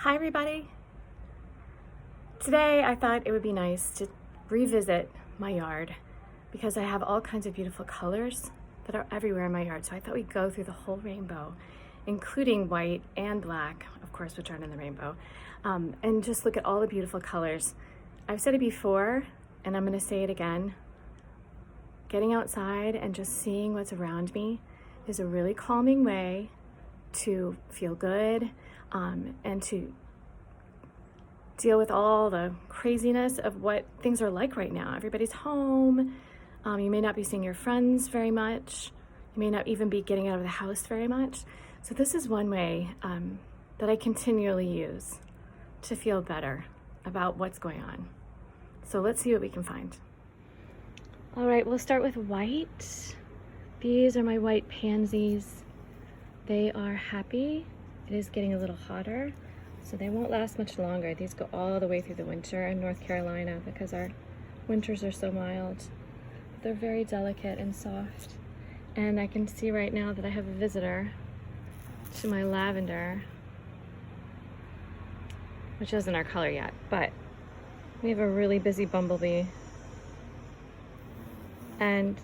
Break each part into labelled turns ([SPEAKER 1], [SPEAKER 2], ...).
[SPEAKER 1] Hi everybody! Today I thought it would be nice to revisit my yard because I have all kinds of beautiful colors that are everywhere in my yard. So I thought we'd go through the whole rainbow, including white and black, of course, which aren't in the rainbow, and just look at all the beautiful colors. I've said it before and I'm going to say it again. Getting outside and just seeing what's around me is a really calming way to feel good and to deal with all the craziness of what things are like right now. Everybody's home. You may not be seeing your friends very much. You may not even be getting out of the house very much. So this is one way that I continually use to feel better about what's going on. So let's see what we can find. All right, we'll start with white. These are my white pansies. They are happy. It is getting a little hotter, so they won't last much longer. These go all the way through the winter in North Carolina because our winters are so mild. But they're very delicate and soft. And I can see right now that I have a visitor to my lavender, which isn't our color yet, but we have a really busy bumblebee. And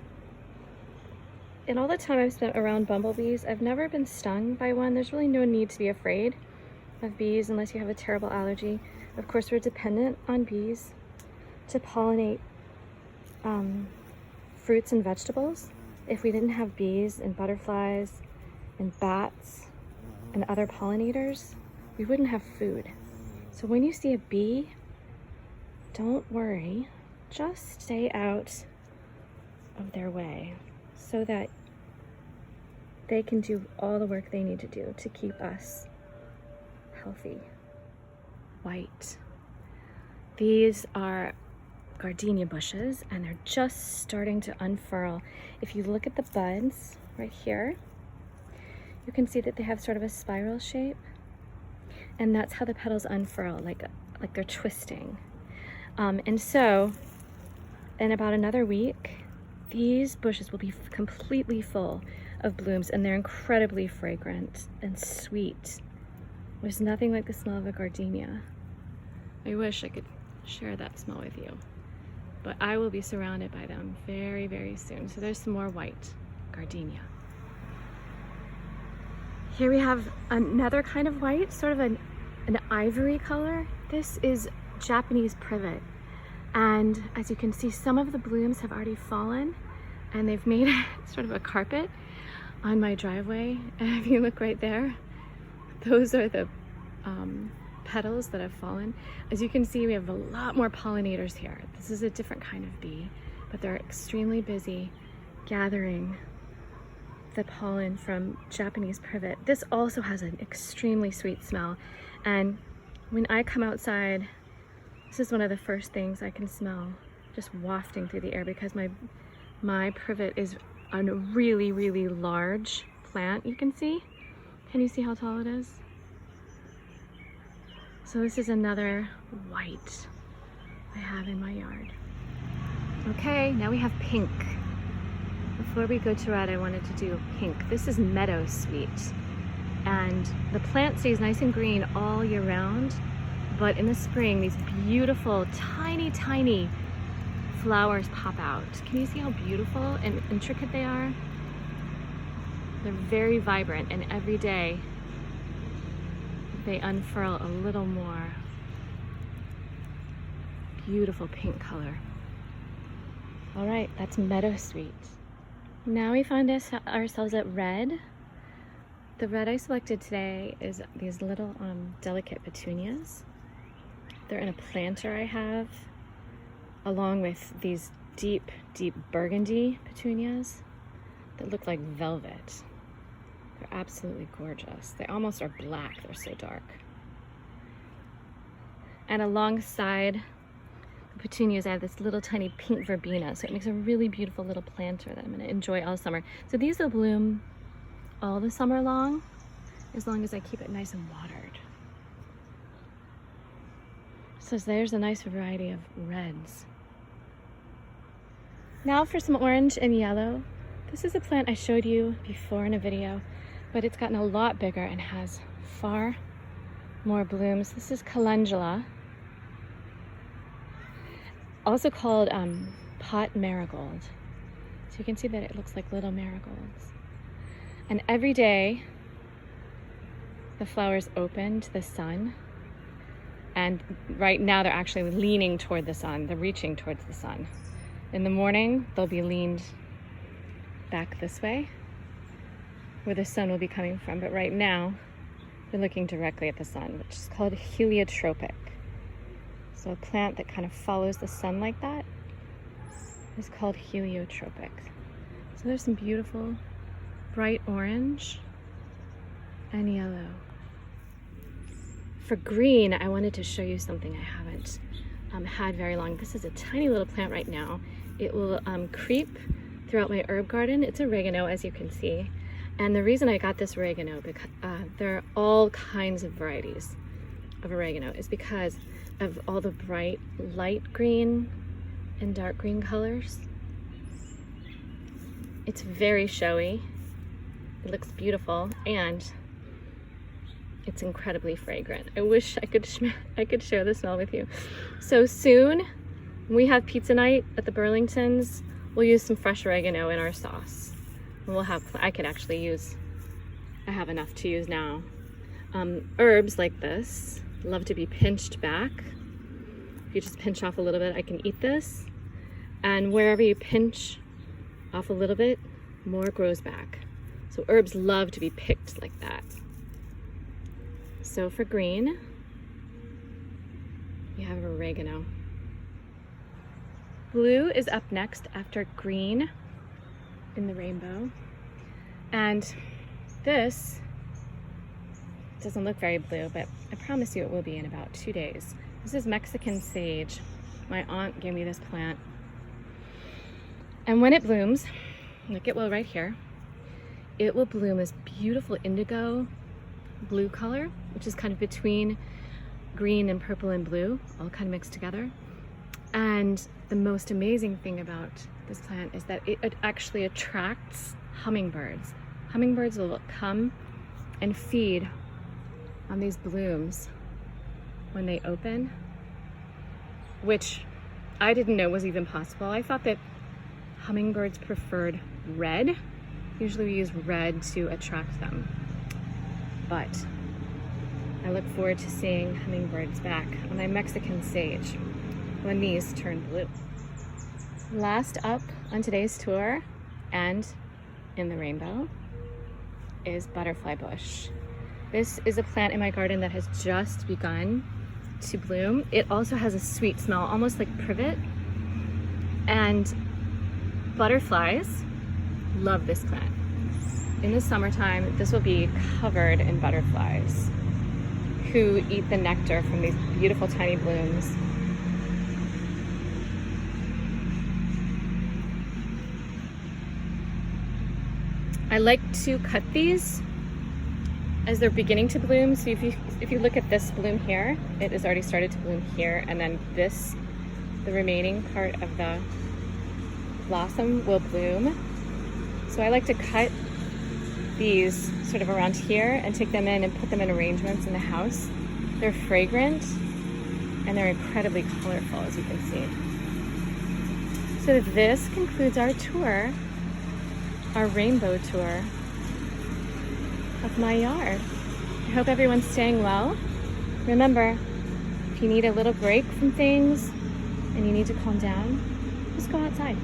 [SPEAKER 1] in all the time I've spent around bumblebees, I've never been stung by one. There's really no need to be afraid of bees unless you have a terrible allergy. Of course, we're dependent on bees to pollinate fruits and vegetables. If we didn't have bees and butterflies and bats and other pollinators, we wouldn't have food. So when you see a bee, don't worry, just stay out of their way so that they can do all the work they need to do to keep us healthy. White. These are gardenia bushes and they're just starting to unfurl. If you look at the buds right here, you can see that they have sort of a spiral shape, and that's how the petals unfurl, like they're twisting. And so in about another week, these bushes will be completely full of blooms, and they're incredibly fragrant and sweet. There's nothing like the smell of a gardenia. I wish I could share that smell with you, but I will be surrounded by them very, very soon. So there's some more white gardenia. Here we have another kind of white, sort of an ivory color. This is Japanese privet. And as you can see, some of the blooms have already fallen and they've made sort of a carpet on my driveway. And if you look right there, those are the petals that have fallen. As you can see, we have a lot more pollinators here. This is a different kind of bee, but they're extremely busy gathering the pollen from Japanese privet. This also has an extremely sweet smell. And when I come outside, this is one of the first things I can smell just wafting through the air, because my privet is a really, really large plant. You can see? Can you see how tall it is? So this is another white I have in my yard. Okay, now we have pink. Before we go to red, I wanted to do pink. This is meadow sweet. And the plant stays nice and green all year round. But in the spring, these beautiful, tiny, tiny flowers pop out. Can you see how beautiful and intricate they are? They're very vibrant, and every day they unfurl a little more. Beautiful pink color. All right, that's meadowsweet. Now we find ourselves at red. The red I selected today is these little delicate petunias. They're in a planter I have, along with these deep, deep burgundy petunias that look like velvet. They're absolutely gorgeous. They almost are black, they're so dark. And alongside the petunias, I have this little tiny pink verbena, so it makes a really beautiful little planter that I'm gonna enjoy all summer. So these will bloom all the summer long as I keep it nice and watered. So there's a nice variety of reds. Now for some orange and yellow. This is a plant I showed you before in a video, but it's gotten a lot bigger and has far More blooms. This is calendula, also called pot marigold. So you can see that it looks like little marigolds. And every day the flowers open to the sun. And right now they're actually leaning toward the sun. They're reaching towards the sun. In the morning, they'll be leaned back this way, where the sun will be coming from. But right now, they're looking directly at the sun, which is called heliotropic. So a plant that kind of follows the sun like that is called heliotropic. So there's some beautiful bright orange and yellow. For green, I wanted to show you something I haven't had very long. This is a tiny little plant right now. It will creep throughout my herb garden. It's oregano, as you can see. And the reason I got this oregano, because there are all kinds of varieties of oregano, is because of all the bright light green and dark green colors. It's very showy. It looks beautiful, and it's incredibly fragrant. I wish I could share the smell with you. So soon, when we have pizza night at the Burlingtons, we'll use some fresh oregano in our sauce. And we'll have, I have enough to use now. Herbs like this love to be pinched back. If you just pinch off a little bit, I can eat this. And wherever you pinch off a little bit, more grows back. So herbs love to be picked like that. So for green, you have oregano. Blue is up next after green in the rainbow. And this doesn't look very blue, but I promise you it will be in about 2 days. This is Mexican sage. My aunt gave me this plant. And when it blooms, like it will right here, it will bloom this beautiful indigo blue color, which is kind of between green and purple and blue, all kind of mixed together. And the most amazing thing about this plant is that it actually attracts hummingbirds. Hummingbirds will come and feed on these blooms when they open, which I didn't know was even possible. I thought that hummingbirds preferred red. Usually we use red to attract them. But I look forward to seeing hummingbirds back on my Mexican sage when these turn blue. Last up on today's tour and in the rainbow is butterfly bush. This is a plant in my garden that has just begun to bloom. It also has a sweet smell, almost like privet. And butterflies love this plant. In the summertime, this will be covered in butterflies who eat the nectar from these beautiful tiny blooms. I like to cut these as they're beginning to bloom. So if you look at this bloom here, it has already started to bloom here, and then this, the remaining part of the blossom will bloom. So I like to cut these sort of around here and take them in and put them in arrangements in the house. They're fragrant and they're incredibly colorful, as you can see. So this concludes our tour, our rainbow tour of my yard. I hope everyone's staying well. Remember, if you need a little break from things and you need to calm down, just go outside.